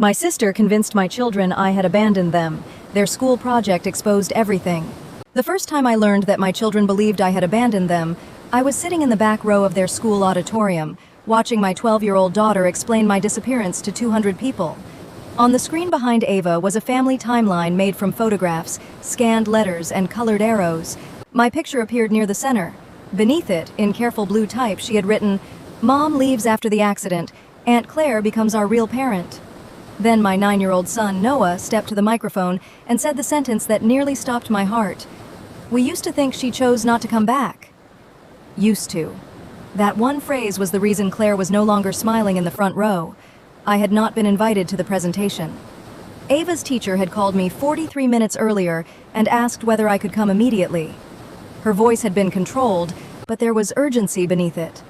My sister convinced my children I had abandoned them. Their school project exposed everything. The first time I learned that my children believed I had abandoned them, I was sitting in the back row of their school auditorium, watching my 12-year-old daughter explain my disappearance to 200 people. On the screen behind Ava was a family timeline made from photographs, scanned letters, and colored arrows. My picture appeared near the center. Beneath it, in careful blue type, she had written, "Mom leaves after the accident. Aunt Claire becomes our real parent." Then my 9-year-old son, Noah, stepped to the microphone and said the sentence that nearly stopped my heart. "We used to think she chose not to come back." Used to. That one phrase was the reason Claire was no longer smiling in the front row. I had not been invited to the presentation. Ava's teacher had called me 43 minutes earlier and asked whether I could come immediately. Her voice had been controlled, but there was urgency beneath it.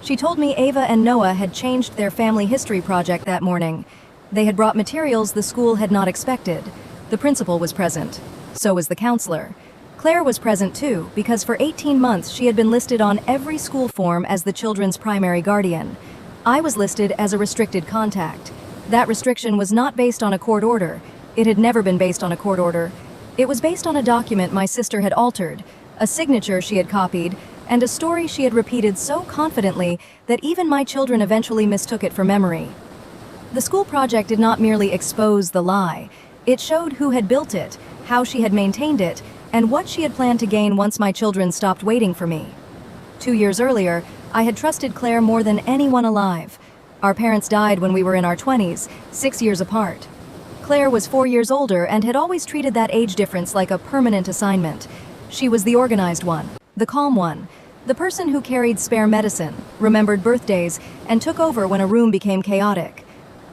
She told me Ava and Noah had changed their family history project that morning. They had brought materials the school had not expected. The principal was present. So was the counselor. Claire was present too, because for 18 months she had been listed on every school form as the children's primary guardian. I was listed as a restricted contact. That restriction was not based on a court order. It had never been based on a court order. It was based on a document my sister had altered, a signature she had copied, and a story she had repeated so confidently that even my children eventually mistook it for memory. The school project did not merely expose the lie. It showed who had built it, how she had maintained it, and what she had planned to gain once my children stopped waiting for me. 2 years earlier, I had trusted Claire more than anyone alive. Our parents died when we were in our 20s, 6 years apart. Claire was 4 years older and had always treated that age difference like a permanent assignment. She was the organized one, the calm one, the person who carried spare medicine, remembered birthdays, and took over when a room became chaotic.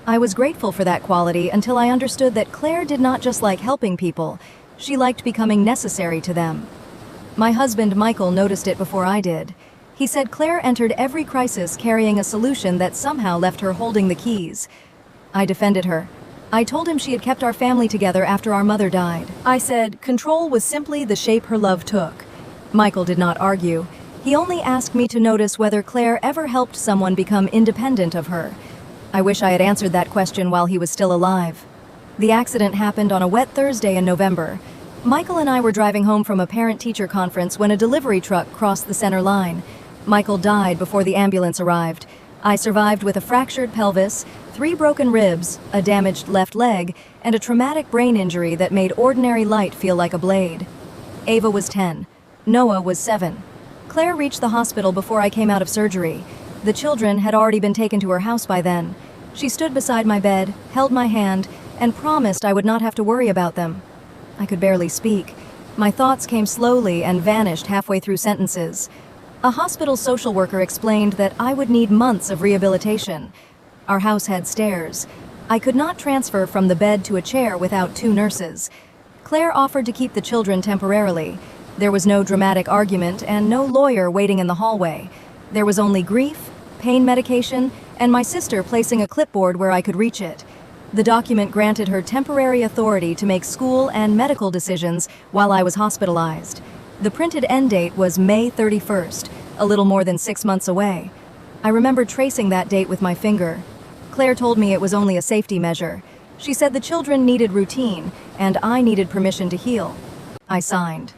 I was grateful for that quality until I understood that Claire did not just like helping people, she liked becoming necessary to them. My husband, Michael, noticed it before I did. He said Claire entered every crisis carrying a solution that somehow left her holding the keys. I defended her. I told him she had kept our family together after our mother died. I said control was simply the shape her love took. Michael did not argue. He only asked me to notice whether Claire ever helped someone become independent of her. I wish I had answered that question while he was still alive. The accident happened on a wet Thursday in November. Michael and I were driving home from a parent-teacher conference when a delivery truck crossed the center line. Michael died before the ambulance arrived. I survived with a fractured pelvis, 3 broken ribs, a damaged left leg, and a traumatic brain injury that made ordinary light feel like a blade. Ava was 10. Noah was 7. Claire reached the hospital before I came out of surgery. The children had already been taken to her house by then. She stood beside my bed, held my hand, and promised I would not have to worry about them. I could barely speak. My thoughts came slowly and vanished halfway through sentences. A hospital social worker explained that I would need months of rehabilitation. Our house had stairs. I could not transfer from the bed to a chair without 2 nurses. Claire offered to keep the children temporarily. There was no dramatic argument and no lawyer waiting in the hallway. There was only grief, pain medication, and my sister placing a clipboard where I could reach it. The document granted her temporary authority to make school and medical decisions while I was hospitalized. The printed end date was May 31st, a little more than 6 months away. I remember tracing that date with my finger. Claire told me it was only a safety measure. She said the children needed routine, and I needed permission to heal. I signed.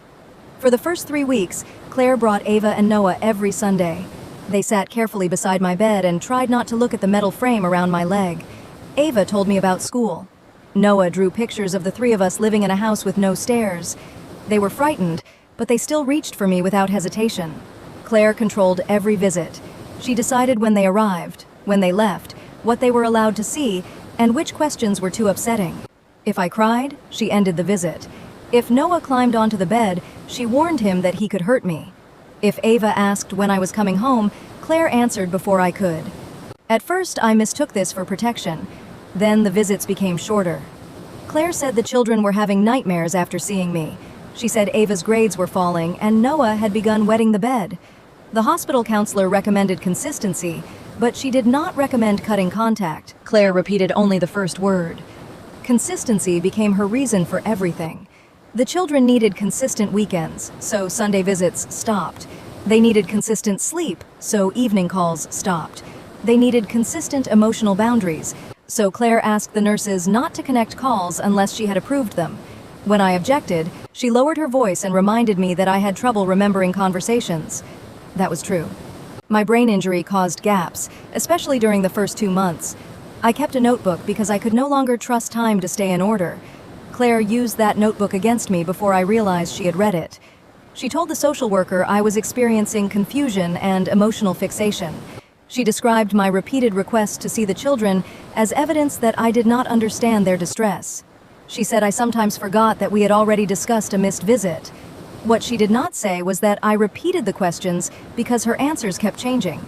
For the first 3 weeks, Claire brought Ava and Noah every Sunday. They sat carefully beside my bed and tried not to look at the metal frame around my leg. Ava told me about school. Noah drew pictures of the 3 of us living in a house with no stairs. They were frightened, but they still reached for me without hesitation. Claire controlled every visit. She decided when they arrived, when they left, what they were allowed to see, and which questions were too upsetting. If I cried, she ended the visit. If Noah climbed onto the bed, she warned him that he could hurt me. If Ava asked when I was coming home, Claire answered before I could. At first, I mistook this for protection. Then the visits became shorter. Claire said the children were having nightmares after seeing me. She said Ava's grades were falling and Noah had begun wetting the bed. The hospital counselor recommended consistency, but she did not recommend cutting contact. Claire repeated only the first word. Consistency became her reason for everything. The children needed consistent weekends, so Sunday visits stopped. They needed consistent sleep, so evening calls stopped. They needed consistent emotional boundaries, so Claire asked the nurses not to connect calls unless she had approved them. When I objected, she lowered her voice and reminded me that I had trouble remembering conversations. That was true. My brain injury caused gaps, especially during the first 2 months. I kept a notebook because I could no longer trust time to stay in order. Claire used that notebook against me before I realized she had read it. She told the social worker I was experiencing confusion and emotional fixation. She described my repeated requests to see the children as evidence that I did not understand their distress. She said I sometimes forgot that we had already discussed a missed visit. What she did not say was that I repeated the questions because her answers kept changing.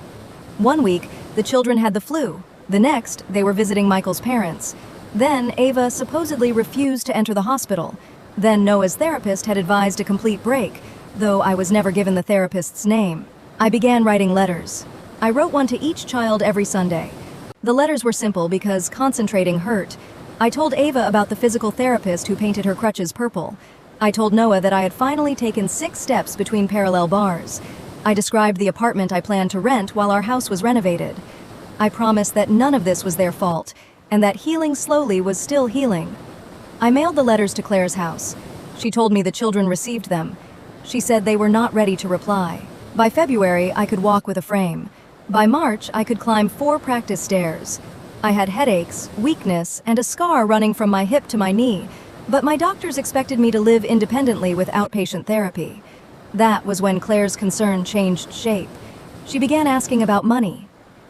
One week, the children had the flu. The next, they were visiting Michael's parents. Then, Ava supposedly refused to enter the hospital. Then Noah's therapist had advised a complete break, though I was never given the therapist's name. I began writing letters. I wrote one to each child every Sunday. The letters were simple because concentrating hurt. I told Ava about the physical therapist who painted her crutches purple. I told Noah that I had finally taken 6 steps between parallel bars. I described the apartment I planned to rent while our house was renovated. I promised that none of this was their fault, and that healing slowly was still healing. I mailed the letters to Claire's house. She told me the children received them. She said they were not ready to reply. By February, I could walk with a frame. By March, I could climb 4 practice stairs. I had headaches, weakness, and a scar running from my hip to my knee, but my doctors expected me to live independently with outpatient therapy. That was when Claire's concern changed shape. She began asking about money.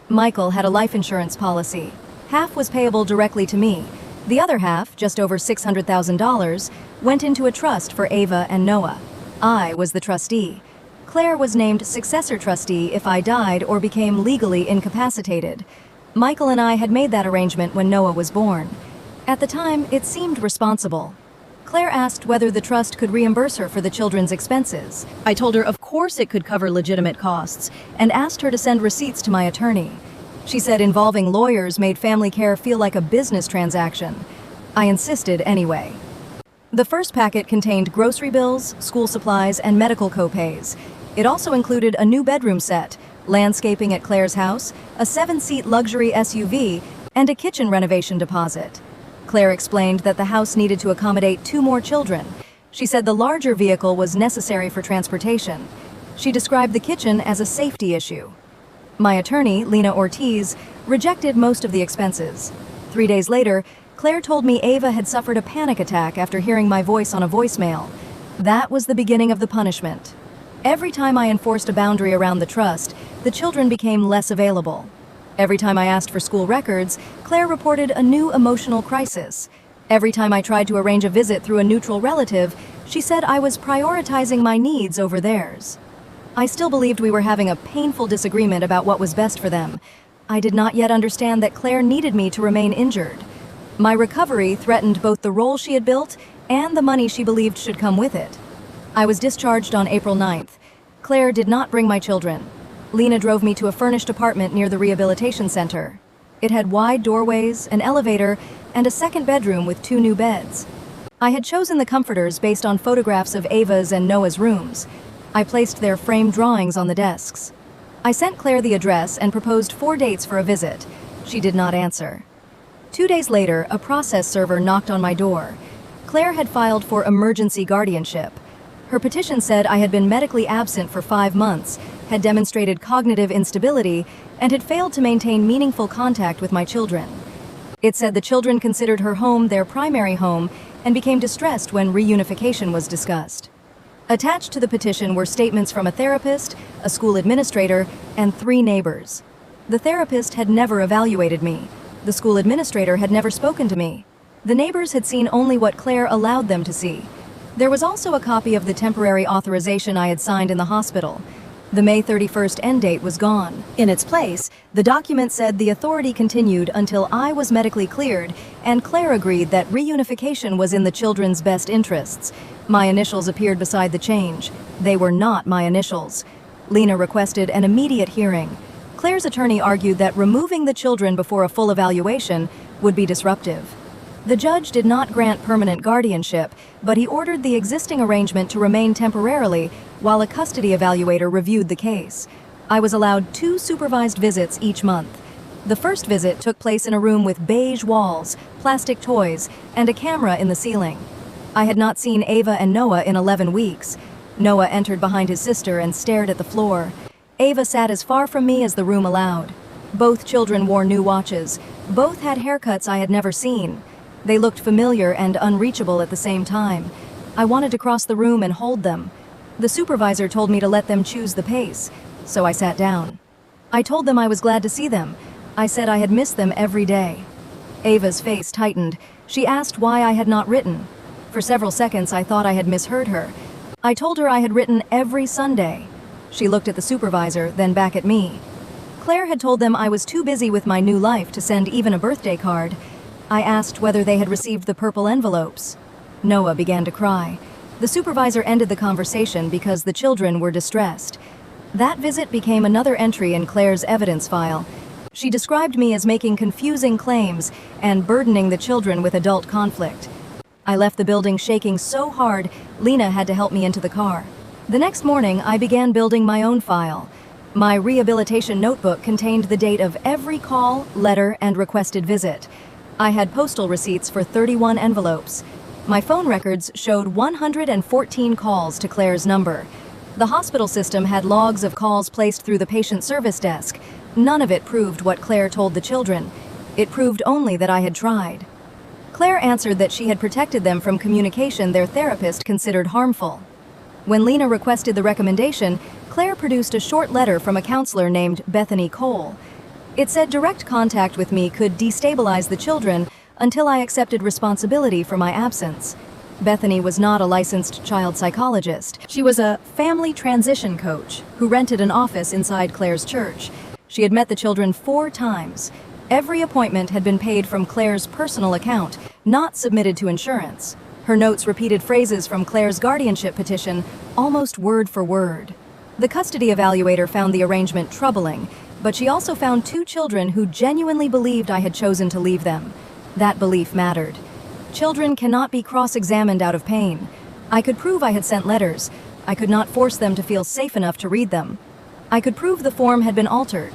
Michael had a life insurance policy. Half was payable directly to me. The other half, just over $600,000, went into a trust for Ava and Noah. I was the trustee. Claire was named successor trustee if I died or became legally incapacitated. Michael and I had made that arrangement when Noah was born. At the time, it seemed responsible. Claire asked whether the trust could reimburse her for the children's expenses. I told her of course it could cover legitimate costs, and asked her to send receipts to my attorney. She said involving lawyers made family care feel like a business transaction. I insisted anyway. The first packet contained grocery bills, school supplies, and medical co-pays. It also included a new bedroom set, landscaping at Claire's house, a 7-seat luxury SUV, and a kitchen renovation deposit. Claire explained that the house needed to accommodate 2 more children. She said the larger vehicle was necessary for transportation. She described the kitchen as a safety issue. My attorney, Lena Ortiz, rejected most of the expenses. 3 days later, Claire told me Ava had suffered a panic attack after hearing my voice on a voicemail. That was the beginning of the punishment. Every time I enforced a boundary around the trust, the children became less available. Every time I asked for school records, Claire reported a new emotional crisis. Every time I tried to arrange a visit through a neutral relative, she said I was prioritizing my needs over theirs. I still believed we were having a painful disagreement about what was best for them. I did not yet understand that Claire needed me to remain injured. My recovery threatened both the role she had built and the money she believed should come with it. I was discharged on April 9th. Claire did not bring my children. Lena drove me to a furnished apartment near the rehabilitation center. It had wide doorways, an elevator, and a second bedroom with 2 new beds. I had chosen the comforters based on photographs of Ava's and Noah's rooms. I placed their framed drawings on the desks. I sent Claire the address and proposed 4 dates for a visit. She did not answer. 2 days later, a process server knocked on my door. Claire had filed for emergency guardianship. Her petition said I had been medically absent for 5 months, had demonstrated cognitive instability, and had failed to maintain meaningful contact with my children. It said the children considered her home their primary home and became distressed when reunification was discussed. Attached to the petition were statements from a therapist, a school administrator, and 3 neighbors. The therapist had never evaluated me. The school administrator had never spoken to me. The neighbors had seen only what Claire allowed them to see. There was also a copy of the temporary authorization I had signed in the hospital. The May 31st end date was gone. In its place, the document said the authority continued until I was medically cleared, and Claire agreed that reunification was in the children's best interests. My initials appeared beside the change. They were not my initials. Lena requested an immediate hearing. Claire's attorney argued that removing the children before a full evaluation would be disruptive. The judge did not grant permanent guardianship, but he ordered the existing arrangement to remain temporarily while a custody evaluator reviewed the case. I was allowed 2 supervised visits each month. The first visit took place in a room with beige walls, plastic toys, and a camera in the ceiling. I had not seen Ava and Noah in 11 weeks. Noah entered behind his sister and stared at the floor. Ava sat as far from me as the room allowed. Both children wore new watches. Both had haircuts I had never seen. They looked familiar and unreachable at the same time. I wanted to cross the room and hold them. The supervisor told me to let them choose the pace, so I sat down. I told them I was glad to see them. I said I had missed them every day. Ava's face tightened. She asked why I had not written. For several seconds I thought I had misheard her. I told her I had written every Sunday. She looked at the supervisor, then back at me. Claire had told them I was too busy with my new life to send even a birthday card. I asked whether they had received the purple envelopes. Noah began to cry. The supervisor ended the conversation because the children were distressed. That visit became another entry in Claire's evidence file. She described me as making confusing claims and burdening the children with adult conflict. I left the building shaking so hard, Lena had to help me into the car. The next morning, I began building my own file. My rehabilitation notebook contained the date of every call, letter, and requested visit. I had postal receipts for 31 envelopes. My phone records showed 114 calls to Claire's number. The hospital system had logs of calls placed through the patient service desk. None of it proved what Claire told the children. It proved only that I had tried. Claire answered that she had protected them from communication their therapist considered harmful. When Lena requested the recommendation, Claire produced a short letter from a counselor named Bethany Cole. It said direct contact with me could destabilize the children until I accepted responsibility for my absence. Bethany was not a licensed child psychologist. She was a family transition coach who rented an office inside Claire's church. She had met the children 4 times. Every appointment had been paid from Claire's personal account, not submitted to insurance. Her notes repeated phrases from Claire's guardianship petition, almost word for word. The custody evaluator found the arrangement troubling, but she also found 2 children who genuinely believed I had chosen to leave them. That belief mattered. Children cannot be cross-examined out of pain. I could prove I had sent letters. I could not force them to feel safe enough to read them. I could prove the form had been altered.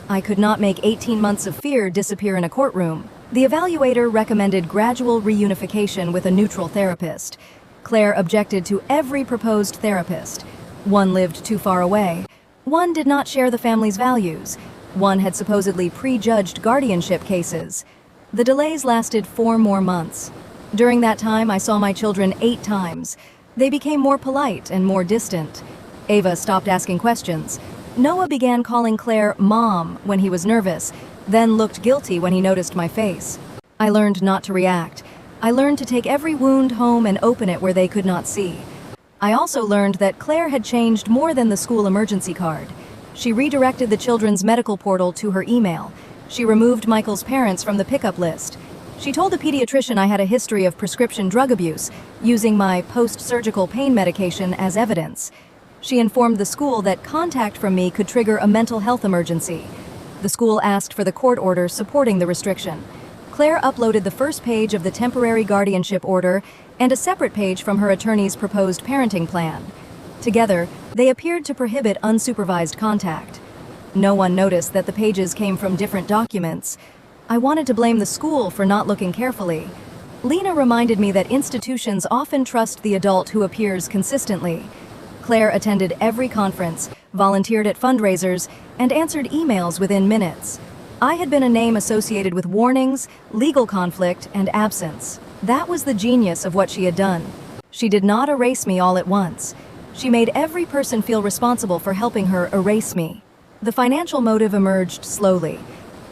I could not make 18 months of fear disappear in a courtroom. The evaluator recommended gradual reunification with a neutral therapist. Claire objected to every proposed therapist. One lived too far away. One did not share the family's values. One had supposedly prejudged guardianship cases. The delays lasted 4 more months. During that time, I saw my children 8 times. They became more polite and more distant. Ava stopped asking questions. Noah began calling Claire Mom when he was nervous, then looked guilty when he noticed my face. I learned not to react. I learned to take every wound home and open it where they could not see. I also learned that Claire had changed more than the school emergency card. She redirected the children's medical portal to her email. She removed Michael's parents from the pickup list. She told the pediatrician I had a history of prescription drug abuse, using my post-surgical pain medication as evidence. She informed the school that contact from me could trigger a mental health emergency. The school asked for the court order supporting the restriction. Claire uploaded the first page of the temporary guardianship order and a separate page from her attorney's proposed parenting plan. Together, they appeared to prohibit unsupervised contact. No one noticed that the pages came from different documents. I wanted to blame the school for not looking carefully. Lena reminded me that institutions often trust the adult who appears consistently. Claire attended every conference, volunteered at fundraisers, and answered emails within minutes. I had been a name associated with warnings, legal conflict, and absence. That was the genius of what she had done. She did not erase me all at once. She made every person feel responsible for helping her erase me. The financial motive emerged slowly.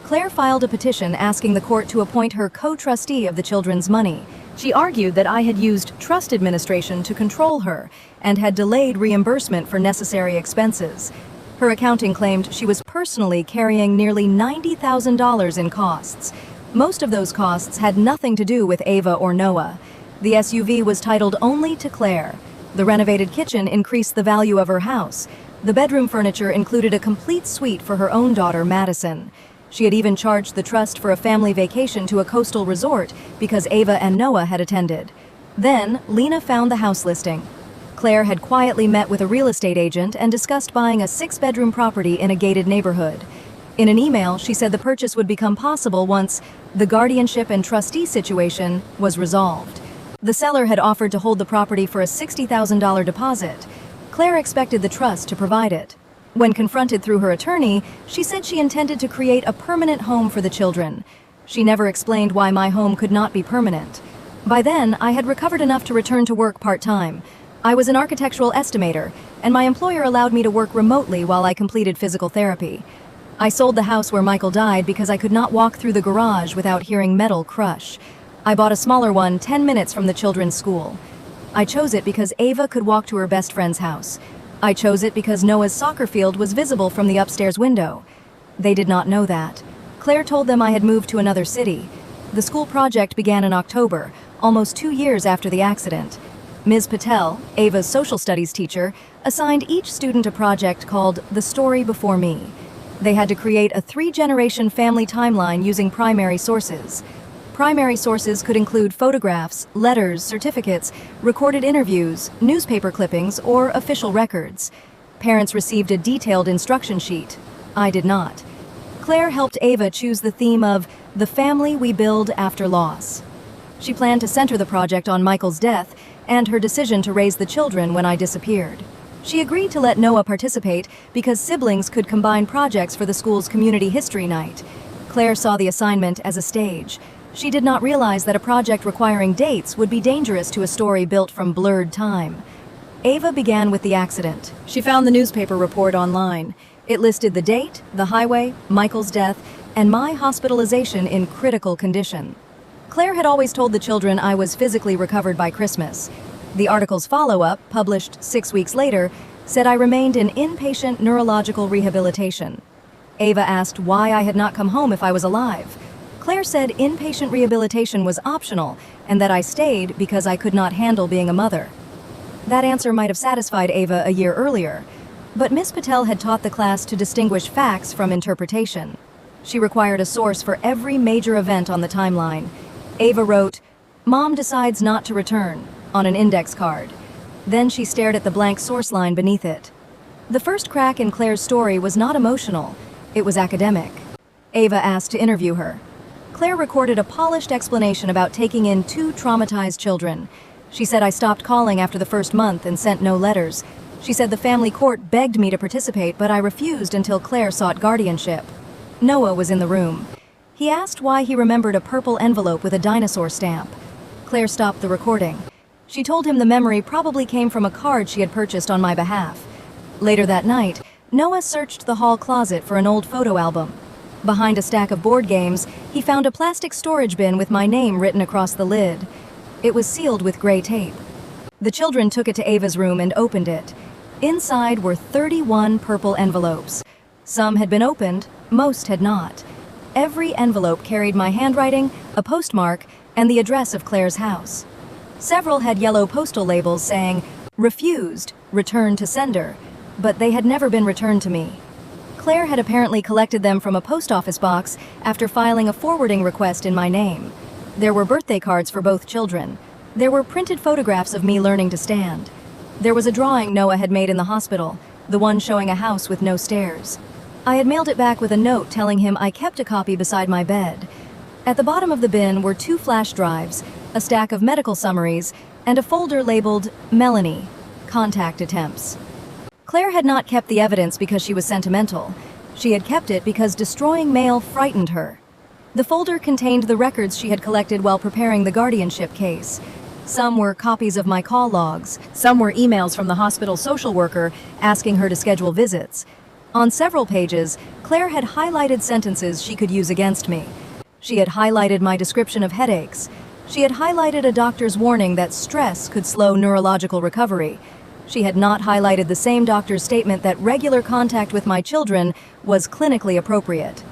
Claire filed a petition asking the court to appoint her co-trustee of the children's money. She argued that I had used trust administration to control her and had delayed reimbursement for necessary expenses. Her accounting claimed she was personally carrying nearly $90,000 in costs. Most of those costs had nothing to do with Ava or Noah. The SUV was titled only to Claire. The renovated kitchen increased the value of her house. The bedroom furniture included a complete suite for her own daughter, Madison. She had even charged the trust for a family vacation to a coastal resort because Ava and Noah had attended. Then, Lena found the house listing. Claire had quietly met with a real estate agent and discussed buying a 6-bedroom property in a gated neighborhood. In an email, she said the purchase would become possible once the guardianship and trustee situation was resolved. The seller had offered to hold the property for a $60,000 deposit. Claire expected the trust to provide it. When confronted through her attorney, she said she intended to create a permanent home for the children. She never explained why my home could not be permanent. By then, I had recovered enough to return to work part-time. I was an architectural estimator, and my employer allowed me to work remotely while I completed physical therapy. I sold the house where Michael died because I could not walk through the garage without hearing metal crush. I bought a smaller one 10 minutes from the children's school. I chose it because Ava could walk to her best friend's house. I chose it because Noah's soccer field was visible from the upstairs window. They did not know that. Claire told them I had moved to another city. The school project began in October, almost 2 years after the accident. Ms. Patel, Ava's social studies teacher, assigned each student a project called The Story Before Me. They had to create a 3-generation family timeline using primary sources. Primary sources could include photographs, letters, certificates, recorded interviews, newspaper clippings, or official records. Parents received a detailed instruction sheet. I did not. Claire helped Ava choose the theme of The Family We Build After Loss. She planned to center the project on Michael's death and her decision to raise the children when I disappeared. She agreed to let Noah participate because siblings could combine projects for the school's community history night. Claire saw the assignment as a stage. She did not realize that a project requiring dates would be dangerous to a story built from blurred time. Ava began with the accident. She found the newspaper report online. It listed the date, the highway, Michael's death, and my hospitalization in critical condition. Claire had always told the children I was physically recovered by Christmas. The article's follow-up, published 6 weeks later, said I remained in inpatient neurological rehabilitation. Ava asked why I had not come home if I was alive. Claire said inpatient rehabilitation was optional and that I stayed because I could not handle being a mother. That answer might have satisfied Ava a year earlier, but Miss Patel had taught the class to distinguish facts from interpretation. She required a source for every major event on the timeline. Ava wrote, "Mom decides not to return," on an index card. Then she stared at the blank source line beneath it. The first crack in Claire's story was not emotional, it was academic. Ava asked to interview her. Claire recorded a polished explanation about taking in 2 traumatized children. She said I stopped calling after the first month and sent no letters. She said the family court begged me to participate, but I refused until Claire sought guardianship. Noah was in the room. He asked why he remembered a purple envelope with a dinosaur stamp. Claire stopped the recording. She told him the memory probably came from a card she had purchased on my behalf. Later that night, Noah searched the hall closet for an old photo album. Behind a stack of board games, he found a plastic storage bin with my name written across the lid. It was sealed with gray tape. The children took it to Ava's room and opened it. Inside were 31 purple envelopes. Some had been opened, most had not. Every envelope carried my handwriting, a postmark, and the address of Claire's house. Several had yellow postal labels saying, "Refused, return to sender," but they had never been returned to me. Claire had apparently collected them from a post office box after filing a forwarding request in my name. There were birthday cards for both children. There were printed photographs of me learning to stand. There was a drawing Noah had made in the hospital, the one showing a house with no stairs. I had mailed it back with a note telling him I kept a copy beside my bed. At the bottom of the bin were 2 flash drives, a stack of medical summaries, and a folder labeled Melanie, Contact Attempts. Claire had not kept the evidence because she was sentimental. She had kept it because destroying mail frightened her. The folder contained the records she had collected while preparing the guardianship case. Some were copies of my call logs. Some were emails from the hospital social worker asking her to schedule visits. On several pages, Claire had highlighted sentences she could use against me. She had highlighted my description of headaches. She had highlighted a doctor's warning that stress could slow neurological recovery. She had not highlighted the same doctor's statement that regular contact with my children was clinically appropriate.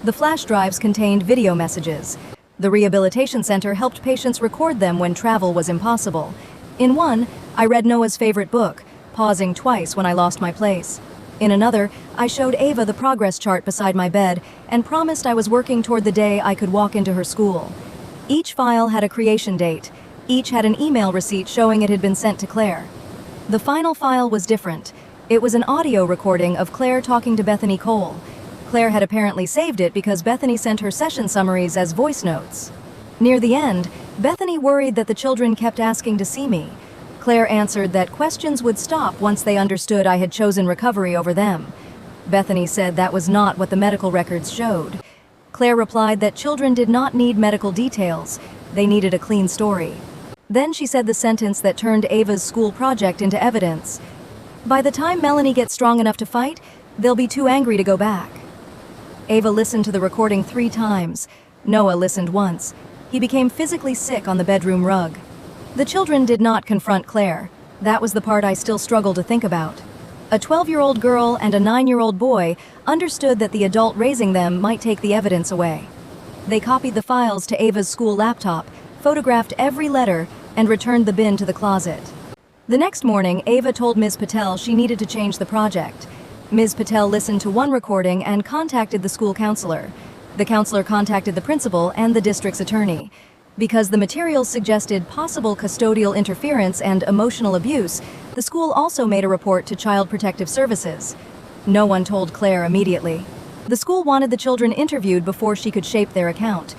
The flash drives contained video messages. The rehabilitation center helped patients record them when travel was impossible. In one, I read Noah's favorite book, pausing twice when I lost my place. In another, I showed Ava the progress chart beside my bed and promised I was working toward the day I could walk into her school. Each file had a creation date. Each had an email receipt showing it had been sent to Claire. The final file was different. It was an audio recording of Claire talking to Bethany Cole. Claire had apparently saved it because Bethany sent her session summaries as voice notes. Near the end, Bethany worried that the children kept asking to see me. Claire answered that questions would stop once they understood I had chosen recovery over them. Bethany said that was not what the medical records showed. Claire replied that children did not need medical details, they needed a clean story. Then she said the sentence that turned Ava's school project into evidence. By the time Melanie gets strong enough to fight, they'll be too angry to go back. Ava listened to the recording 3 times. Noah listened once. He became physically sick on the bedroom rug. The children did not confront Claire. That was the part I still struggle to think about. A 12-year-old girl and a 9-year-old boy understood that the adult raising them might take the evidence away. They copied the files to Ava's school laptop, photographed every letter, and returned the bin to the closet. The next morning, Ava told Ms. Patel she needed to change the project. Ms. Patel listened to one recording and contacted the school counselor. The counselor contacted the principal and the district's attorney. Because the materials suggested possible custodial interference and emotional abuse, the school also made a report to Child Protective Services. No one told Claire immediately. The school wanted the children interviewed before she could shape their account.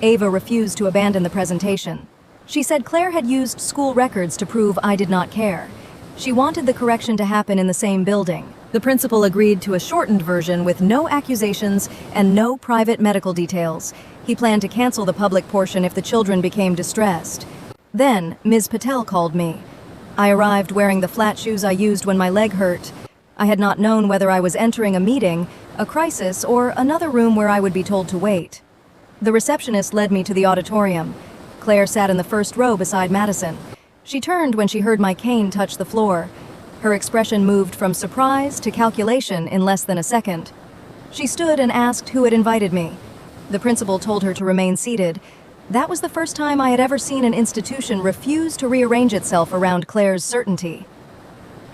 Ava refused to abandon the presentation. She said Claire had used school records to prove I did not care. She wanted the correction to happen in the same building. The principal agreed to a shortened version with no accusations and no private medical details. He planned to cancel the public portion if the children became distressed. Then, Ms. Patel called me. I arrived wearing the flat shoes I used when my leg hurt. I had not known whether I was entering a meeting, a crisis, or another room where I would be told to wait. The receptionist led me to the auditorium. Claire sat in the first row beside Madison. She turned when she heard my cane touch the floor. Her expression moved from surprise to calculation in less than a second. She stood and asked who had invited me. The principal told her to remain seated. That was the first time I had ever seen an institution refuse to rearrange itself around Claire's certainty.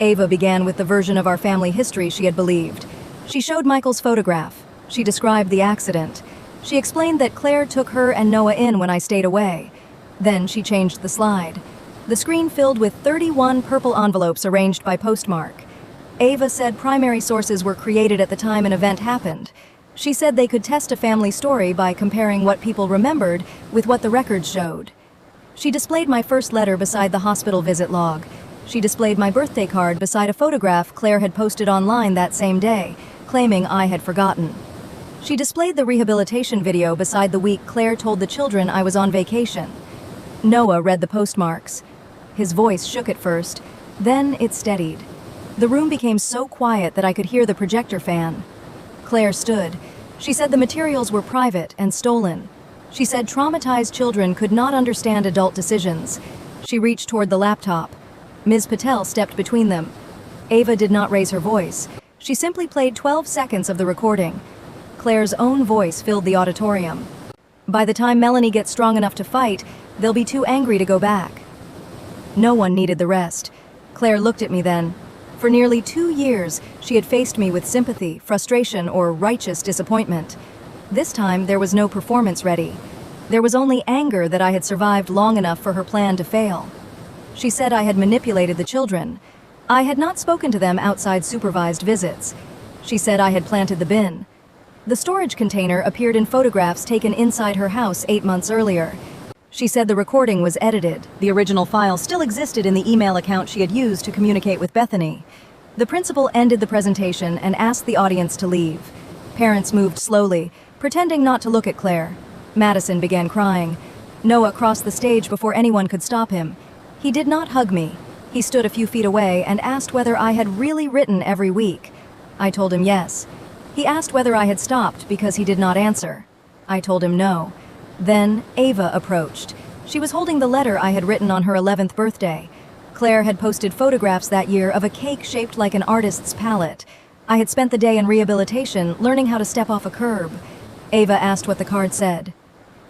Ava began with the version of our family history she had believed. She showed Michael's photograph. She described the accident. She explained that Claire took her and Noah in when I stayed away. Then she changed the slide. The screen filled with 31 purple envelopes arranged by postmark. Ava said primary sources were created at the time an event happened. She said they could test a family story by comparing what people remembered with what the records showed. She displayed my first letter beside the hospital visit log. She displayed my birthday card beside a photograph Claire had posted online that same day, claiming I had forgotten. She displayed the rehabilitation video beside the week Claire told the children I was on vacation. Noah read the postmarks. His voice shook at first, then it steadied. The room became so quiet that I could hear the projector fan. Claire stood. She said the materials were private and stolen. She said traumatized children could not understand adult decisions. She reached toward the laptop. Ms. Patel stepped between them. Ava did not raise her voice. She simply played 12 seconds of the recording. Claire's own voice filled the auditorium. By the time Melanie gets strong enough to fight, they'll be too angry to go back. No one needed the rest. Claire looked at me then. For nearly 2 years, she had faced me with sympathy, frustration, or righteous disappointment. This time, there was no performance ready. There was only anger that I had survived long enough for her plan to fail. She said I had manipulated the children. I had not spoken to them outside supervised visits. She said I had planted the bin. The storage container appeared in photographs taken inside her house 8 months earlier. She said the recording was edited. The original file still existed in the email account she had used to communicate with Bethany. The principal ended the presentation and asked the audience to leave. Parents moved slowly, pretending not to look at Claire. Madison began crying. Noah crossed the stage before anyone could stop him. He did not hug me. He stood a few feet away and asked whether I had really written every week. I told him yes. He asked whether I had stopped because he did not answer. I told him no. Then Ava approached. She was holding the letter I had written on her 11th birthday. Claire had posted photographs that year of a cake shaped like an artist's palette. I had spent the day in rehabilitation learning how to step off a curb. Ava asked what the card said.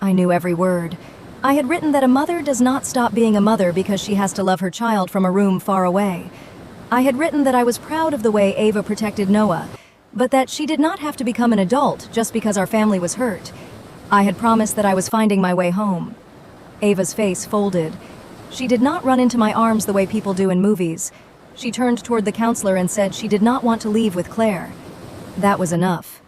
I knew every word. I had written that a mother does not stop being a mother because she has to love her child from a room far away. I had written that I was proud of the way Ava protected Noah, but that she did not have to become an adult just because our family was hurt. I had promised that I was finding my way home. Ava's face folded. She did not run into my arms the way people do in movies. She turned toward the counselor and said she did not want to leave with Claire. That was enough.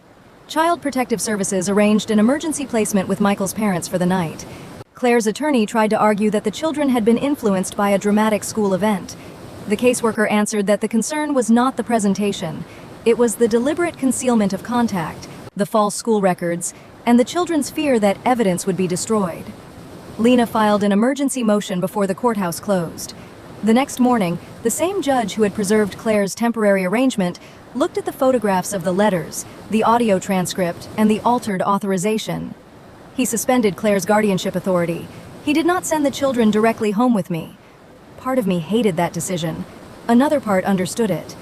Child Protective Services arranged an emergency placement with Michael's parents for the night. Claire's attorney tried to argue that the children had been influenced by a dramatic school event. The caseworker answered that the concern was not the presentation. It was the deliberate concealment of contact, the false school records, and the children's fear that evidence would be destroyed. Lena filed an emergency motion before the courthouse closed. The next morning, the same judge who had preserved Claire's temporary arrangement looked at the photographs of the letters, the audio transcript, and the altered authorization. He suspended Claire's guardianship authority. He did not send the children directly home with me. Part of me hated that decision. Another part understood it.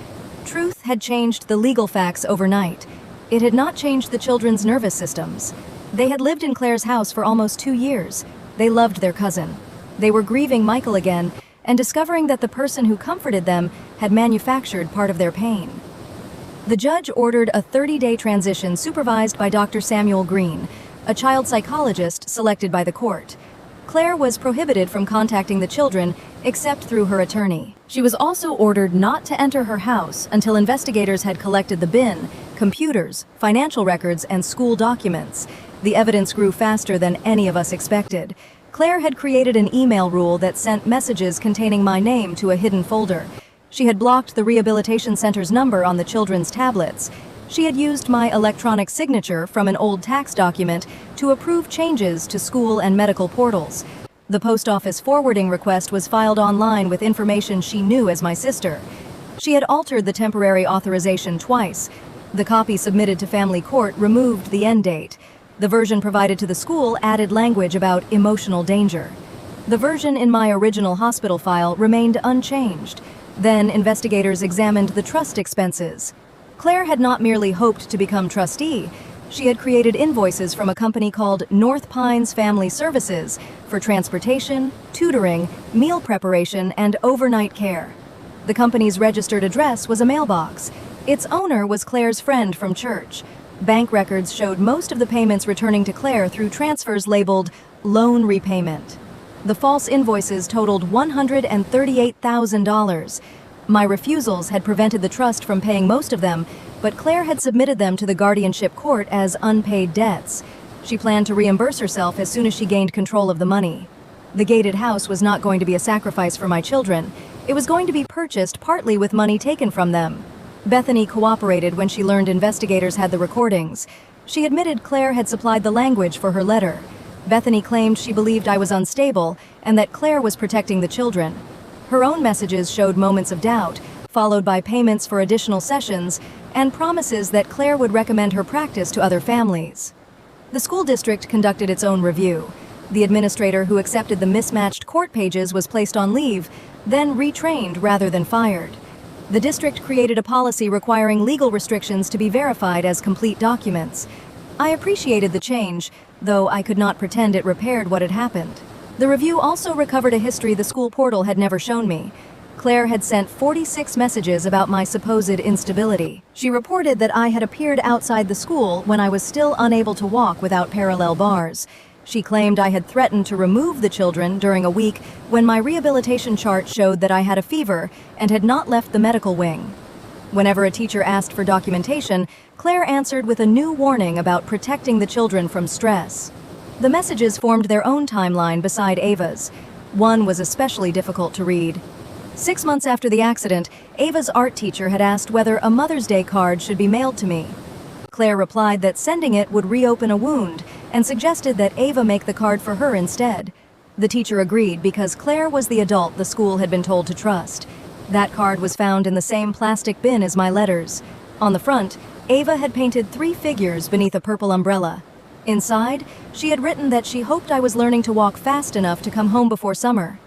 Truth had changed the legal facts overnight. It had not changed the children's nervous systems. They had lived in Claire's house for almost 2 years. They loved their cousin. They were grieving Michael again and discovering that the person who comforted them had manufactured part of their pain. The judge ordered a 30-day transition supervised by Dr. Samuel Green, a child psychologist selected by the court. Claire was prohibited from contacting the children except through her attorney. She was also ordered not to enter her house until investigators had collected the bin, computers, financial records, and school documents. The evidence grew faster than any of us expected. Claire had created an email rule that sent messages containing my name to a hidden folder. She had blocked the rehabilitation center's number on the children's tablets. She had used my electronic signature from an old tax document to approve changes to school and medical portals. The post office forwarding request was filed online with information she knew as my sister. She had altered the temporary authorization twice. The copy submitted to family court removed the end date. The version provided to the school added language about emotional danger. The version in my original hospital file remained unchanged. Then investigators examined the trust expenses. Claire had not merely hoped to become trustee. She had created invoices from a company called North Pines Family Services for transportation, tutoring, meal preparation, and overnight care. The company's registered address was a mailbox. Its owner was Claire's friend from church. Bank records showed most of the payments returning to Claire through transfers labeled loan repayment. The false invoices totaled $138,000. My refusals had prevented the trust from paying most of them, but Claire had submitted them to the guardianship court as unpaid debts. She planned to reimburse herself as soon as she gained control of the money. The gated house was not going to be a sacrifice for my children. It was going to be purchased partly with money taken from them. Bethany cooperated when she learned investigators had the recordings. She admitted Claire had supplied the language for her letter. Bethany claimed she believed I was unstable and that Claire was protecting the children. Her own messages showed moments of doubt, followed by payments for additional sessions and promises that Claire would recommend her practice to other families. The school district conducted its own review. The administrator who accepted the mismatched court pages was placed on leave, then retrained rather than fired. The district created a policy requiring legal restrictions to be verified as complete documents. I appreciated the change, though I could not pretend it repaired what had happened. The review also recovered a history the school portal had never shown me. Claire had sent 46 messages about my supposed instability. She reported that I had appeared outside the school when I was still unable to walk without parallel bars. She claimed I had threatened to remove the children during a week when my rehabilitation chart showed that I had a fever and had not left the medical wing. Whenever a teacher asked for documentation, Claire answered with a new warning about protecting the children from stress. The messages formed their own timeline beside Ava's. One was especially difficult to read. 6 months after the accident, Ava's art teacher had asked whether a Mother's Day card should be mailed to me. Claire replied that sending it would reopen a wound and suggested that Ava make the card for her instead. The teacher agreed because Claire was the adult the school had been told to trust. That card was found in the same plastic bin as my letters. On the front, Ava had painted 3 figures beneath a purple umbrella. Inside, she had written that she hoped I was learning to walk fast enough to come home before summer.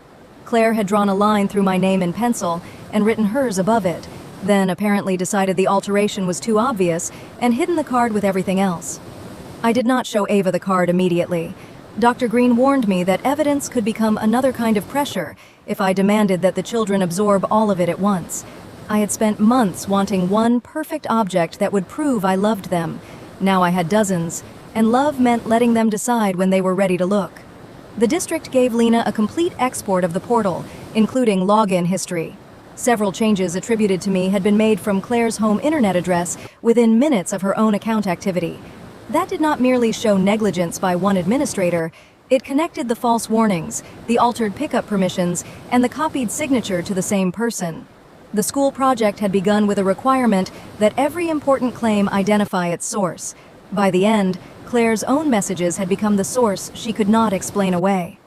Claire had drawn a line through my name in pencil and written hers above it, then apparently decided the alteration was too obvious and hidden the card with everything else. I did not show Ava the card immediately. Dr. Green warned me that evidence could become another kind of pressure if I demanded that the children absorb all of it at once. I had spent months wanting one perfect object that would prove I loved them. Now I had dozens, and love meant letting them decide when they were ready to look. The district gave Lena a complete export of the portal, including login history. Several changes attributed to me had been made from Claire's home internet address within minutes of her own account activity. That did not merely show negligence by one administrator, it connected the false warnings, the altered pickup permissions, and the copied signature to the same person. The school project had begun with a requirement that every important claim identify its source. By the end, Claire's own messages had become the source she could not explain away.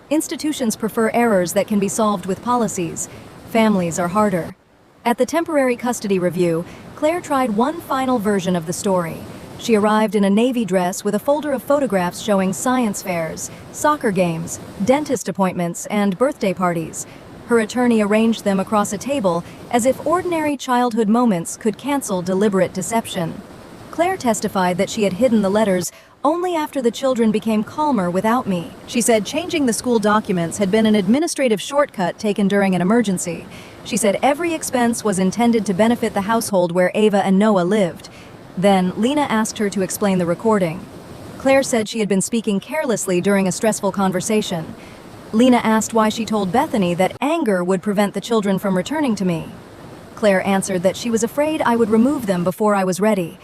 Institutions prefer errors that can be solved with policies. Families are harder. At the temporary custody review, Claire tried one final version of the story. She arrived in a navy dress with a folder of photographs showing science fairs, soccer games, dentist appointments, and birthday parties. Her attorney arranged them across a table as if ordinary childhood moments could cancel deliberate deception. Claire testified that she had hidden the letters only after the children became calmer without me. She said changing the school documents had been an administrative shortcut taken during an emergency. She said every expense was intended to benefit the household where Ava and Noah lived. Then, Lena asked her to explain the recording. Claire said she had been speaking carelessly during a stressful conversation. Lena asked why she told Bethany that anger would prevent the children from returning to me. Claire answered that she was afraid I would remove them before I was ready.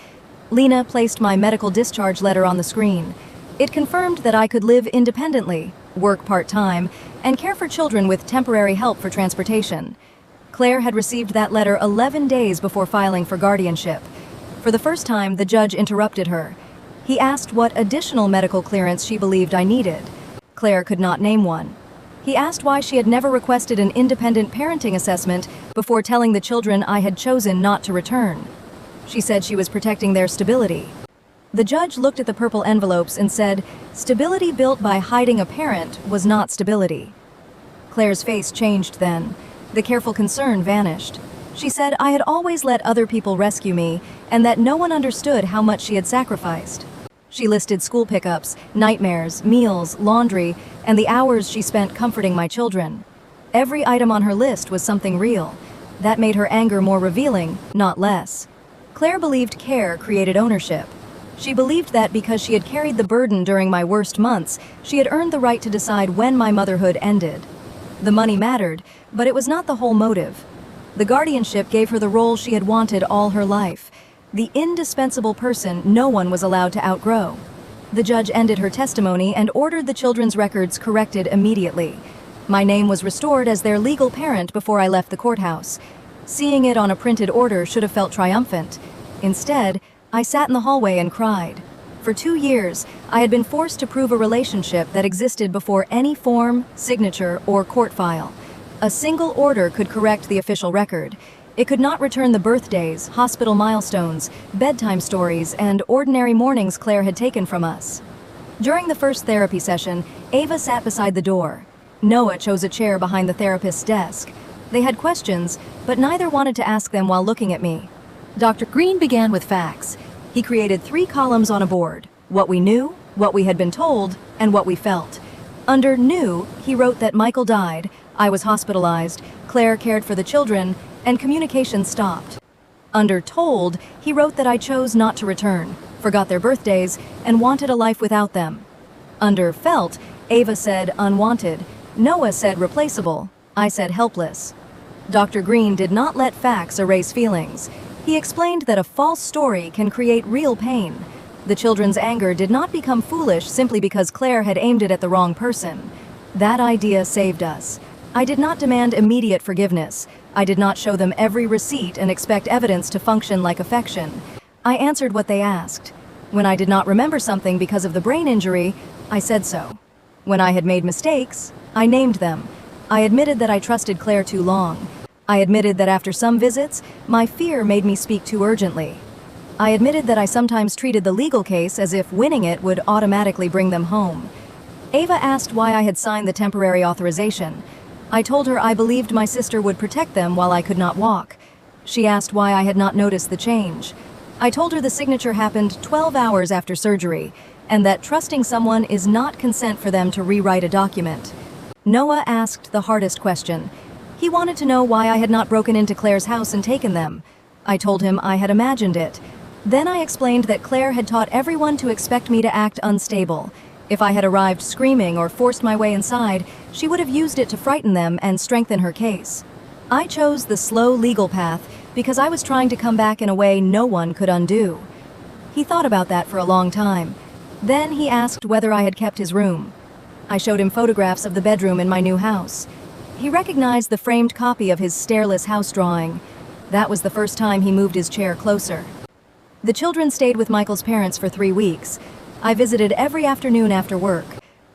Lena placed my medical discharge letter on the screen. It confirmed that I could live independently, work part-time, and care for children with temporary help for transportation. Claire had received that letter 11 days before filing for guardianship. For the first time, the judge interrupted her. He asked what additional medical clearance she believed I needed. Claire could not name one. He asked why she had never requested an independent parenting assessment before telling the children I had chosen not to return. She said she was protecting their stability. The judge looked at the purple envelopes and said, stability built by hiding a parent was not stability. Claire's face changed then. The careful concern vanished. She said I had always let other people rescue me, and that no one understood how much she had sacrificed. She listed school pickups, nightmares, meals, laundry, and the hours she spent comforting my children. Every item on her list was something real. That made her anger more revealing, not less. Claire believed care created ownership. She believed that because she had carried the burden during my worst months, she had earned the right to decide when my motherhood ended. The money mattered, but it was not the whole motive. The guardianship gave her the role she had wanted all her life, the indispensable person no one was allowed to outgrow. The judge ended her testimony and ordered the children's records corrected immediately. My name was restored as their legal parent before I left the courthouse. Seeing it on a printed order should have felt triumphant. Instead, I sat in the hallway and cried. For 2 years, I had been forced to prove a relationship that existed before any form, signature, or court file. A single order could correct the official record. It could not return the birthdays, hospital milestones, bedtime stories, and ordinary mornings Claire had taken from us. During the first therapy session, Ava sat beside the door. Noah chose a chair behind the therapist's desk. They had questions, but neither wanted to ask them while looking at me. Dr. Green began with facts. He created 3 columns on a board: what we knew, what we had been told, and what we felt. Under knew, he wrote that Michael died, I was hospitalized, Claire cared for the children, and communication stopped. Under told, he wrote that I chose not to return, forgot their birthdays, and wanted a life without them. Under felt, Ava said unwanted, Noah said replaceable, I said helpless. Dr. Green did not let facts erase feelings. He explained that a false story can create real pain. The children's anger did not become foolish simply because Claire had aimed it at the wrong person. That idea saved us. I did not demand immediate forgiveness. I did not show them every receipt and expect evidence to function like affection. I answered what they asked. When I did not remember something because of the brain injury, I said so. When I had made mistakes, I named them. I admitted that I trusted Claire too long. I admitted that after some visits, my fear made me speak too urgently. I admitted that I sometimes treated the legal case as if winning it would automatically bring them home. Ava asked why I had signed the temporary authorization. I told her I believed my sister would protect them while I could not walk. She asked why I had not noticed the change. I told her the signature happened 12 hours after surgery, and that trusting someone is not consent for them to rewrite a document. Noah asked the hardest question. He wanted to know why I had not broken into Claire's house and taken them. I told him I had imagined it. Then I explained that Claire had taught everyone to expect me to act unstable. If I had arrived screaming or forced my way inside, she would have used it to frighten them and strengthen her case. I chose the slow legal path because I was trying to come back in a way no one could undo. He thought about that for a long time. Then he asked whether I had kept his room. I showed him photographs of the bedroom in my new house. He recognized the framed copy of his stairless house drawing. That was the first time he moved his chair closer. The children stayed with Michael's parents for 3 weeks. I visited every afternoon after work.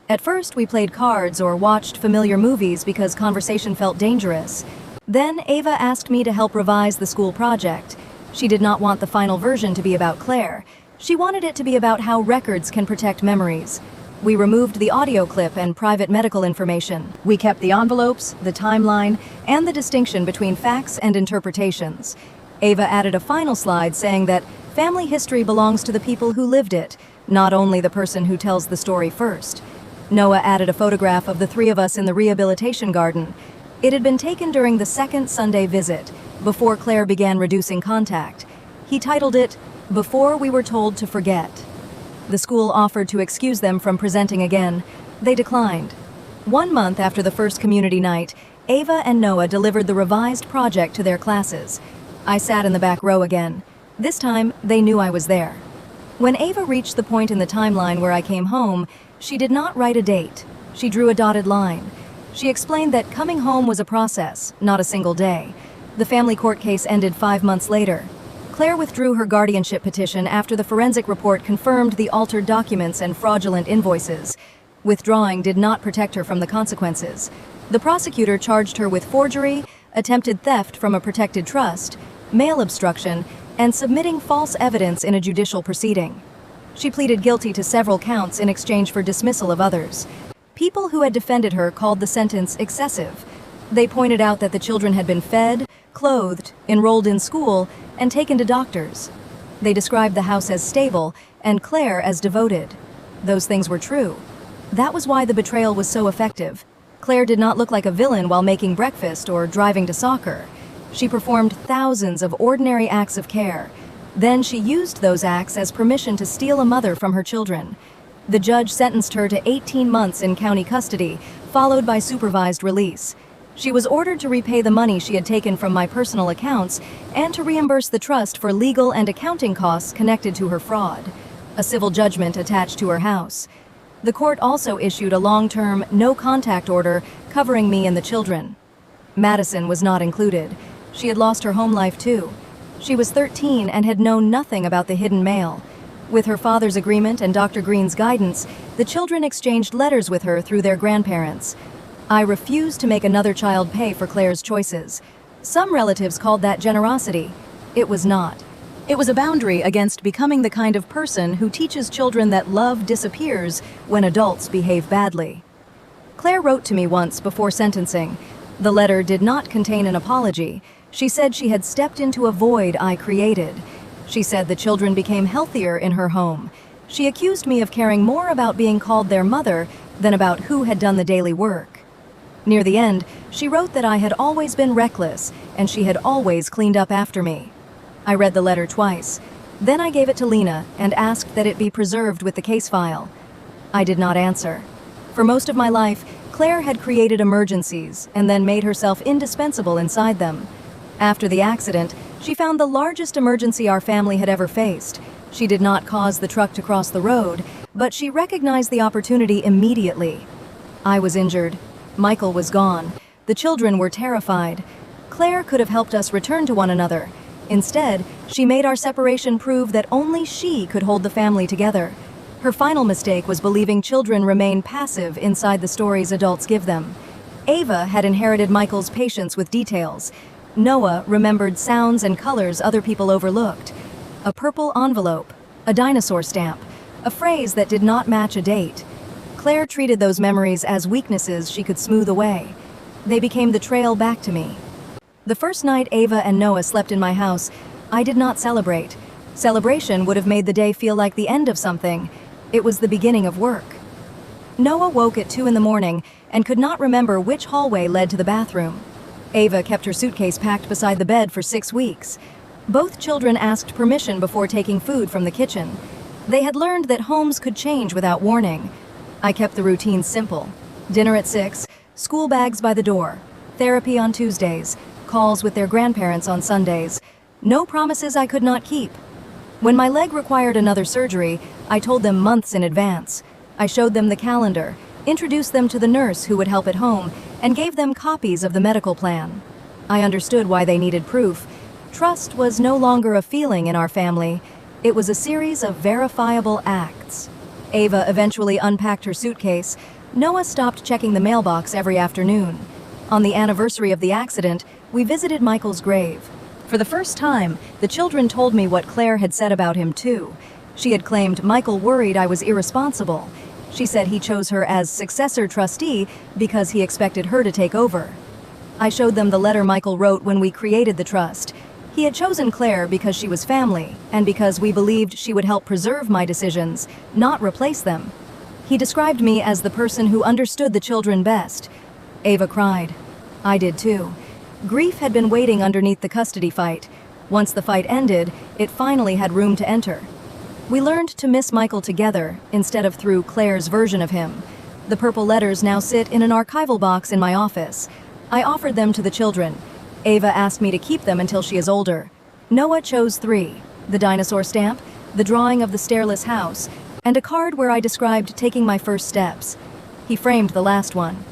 At first, we played cards or watched familiar movies because conversation felt dangerous. Then Ava asked me to help revise the school project. She did not want the final version to be about Claire. She wanted it to be about how records can protect memories. We removed the audio clip and private medical information. We kept the envelopes, the timeline, and the distinction between facts and interpretations. Ava added a final slide saying that family history belongs to the people who lived it, not only the person who tells the story first. Noah added a photograph of the 3 of us in the rehabilitation garden. It had been taken during the second Sunday visit, before Claire began reducing contact. He titled it, "Before We Were Told to Forget." The school offered to excuse them from presenting again. They declined. 1 month after the first community night, Ava and Noah delivered the revised project to their classes. I sat in the back row again. This time, they knew I was there. When Ava reached the point in the timeline where I came home, she did not write a date. She drew a dotted line. She explained that coming home was a process, not a single day. The family court case ended 5 months later. Claire withdrew her guardianship petition after the forensic report confirmed the altered documents and fraudulent invoices. Withdrawing did not protect her from the consequences. The prosecutor charged her with forgery, attempted theft from a protected trust, mail obstruction, and submitting false evidence in a judicial proceeding. She pleaded guilty to several counts in exchange for dismissal of others. People who had defended her called the sentence excessive. They pointed out that the children had been fed, clothed, enrolled in school, and taken to doctors. They described the house as stable and Claire as devoted. Those things were true. That was why the betrayal was so effective. Claire did not look like a villain while making breakfast or driving to soccer. She performed thousands of ordinary acts of care. Then she used those acts as permission to steal a mother from her children. The judge sentenced her to 18 months in county custody, followed by supervised release. She was ordered to repay the money she had taken from my personal accounts and to reimburse the trust for legal and accounting costs connected to her fraud. A civil judgment attached to her house. The court also issued a long-term, no-contact order covering me and the children. Madison was not included. She had lost her home life too. She was 13 and had known nothing about the hidden mail. With her father's agreement and Dr. Green's guidance, the children exchanged letters with her through their grandparents. I refused to make another child pay for Claire's choices. Some relatives called that generosity. It was not. It was a boundary against becoming the kind of person who teaches children that love disappears when adults behave badly. Claire wrote to me once before sentencing. The letter did not contain an apology. She said she had stepped into a void I created. She said the children became healthier in her home. She accused me of caring more about being called their mother than about who had done the daily work. Near the end, she wrote that I had always been reckless and she had always cleaned up after me. I read the letter twice. Then I gave it to Lena and asked that it be preserved with the case file. I did not answer. For most of my life, Claire had created emergencies and then made herself indispensable inside them. After the accident, she found the largest emergency our family had ever faced. She did not cause the truck to cross the road, but she recognized the opportunity immediately. I was injured. Michael was gone. The children were terrified. Claire could have helped us return to one another. Instead, she made our separation prove that only she could hold the family together. Her final mistake was believing children remain passive inside the stories adults give them. Ava had inherited Michael's patience with details. Noah remembered sounds and colors other people overlooked. A purple envelope, a dinosaur stamp, a phrase that did not match a date. Claire treated those memories as weaknesses she could smooth away. They became the trail back to me. The first night Ava and Noah slept in my house, I did not celebrate. Celebration would have made the day feel like the end of something. It was the beginning of work. Noah woke at 2 in the morning and could not remember which hallway led to the bathroom. Ava kept her suitcase packed beside the bed for 6 weeks. Both children asked permission before taking food from the kitchen. They had learned that homes could change without warning. I kept the routine simple. Dinner at 6, school bags by the door, therapy on Tuesdays, calls with their grandparents on Sundays. No promises I could not keep. When my leg required another surgery, I told them months in advance. I showed them the calendar, introduced them to the nurse who would help at home, and gave them copies of the medical plan. I understood why they needed proof. Trust was no longer a feeling in our family. It was a series of verifiable acts. Ava eventually unpacked her suitcase. Noah stopped checking the mailbox every afternoon. On the anniversary of the accident, we visited Michael's grave. For the first time, the children told me what Claire had said about him too. She had claimed Michael worried I was irresponsible. She said he chose her as successor trustee because he expected her to take over. I showed them the letter Michael wrote when we created the trust. He had chosen Claire because she was family, and because we believed she would help preserve my decisions, not replace them. He described me as the person who understood the children best. Ava cried. I did too. Grief had been waiting underneath the custody fight. Once the fight ended, it finally had room to enter. We learned to miss Michael together, instead of through Claire's version of him. The purple letters now sit in an archival box in my office. I offered them to the children. Ava asked me to keep them until she is older. Noah chose 3, the dinosaur stamp, the drawing of the stairless house, and a card where I described taking my first steps. He framed the last one.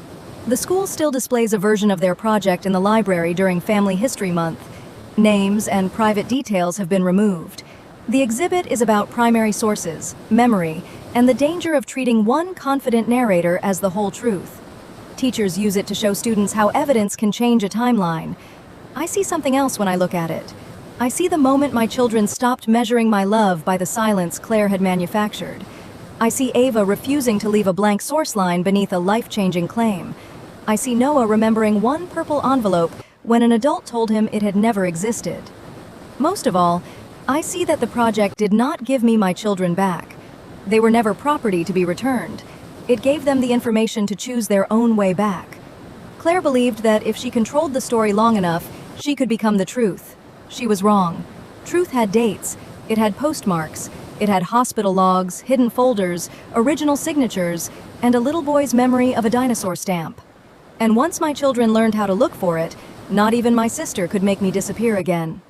The school still displays a version of their project in the library during Family History Month. Names and private details have been removed. The exhibit is about primary sources, memory, and the danger of treating one confident narrator as the whole truth. Teachers use it to show students how evidence can change a timeline. I see something else when I look at it. I see the moment my children stopped measuring my love by the silence Claire had manufactured. I see Ava refusing to leave a blank source line beneath a life-changing claim. I see Noah remembering one purple envelope when an adult told him it had never existed. Most of all, I see that the project did not give me my children back. They were never property to be returned. It gave them the information to choose their own way back. Claire believed that if she controlled the story long enough, she could become the truth. She was wrong. Truth had dates. It had postmarks. It had hospital logs, hidden folders, original signatures, and a little boy's memory of a dinosaur stamp. And once my children learned how to look for it, not even my sister could make me disappear again.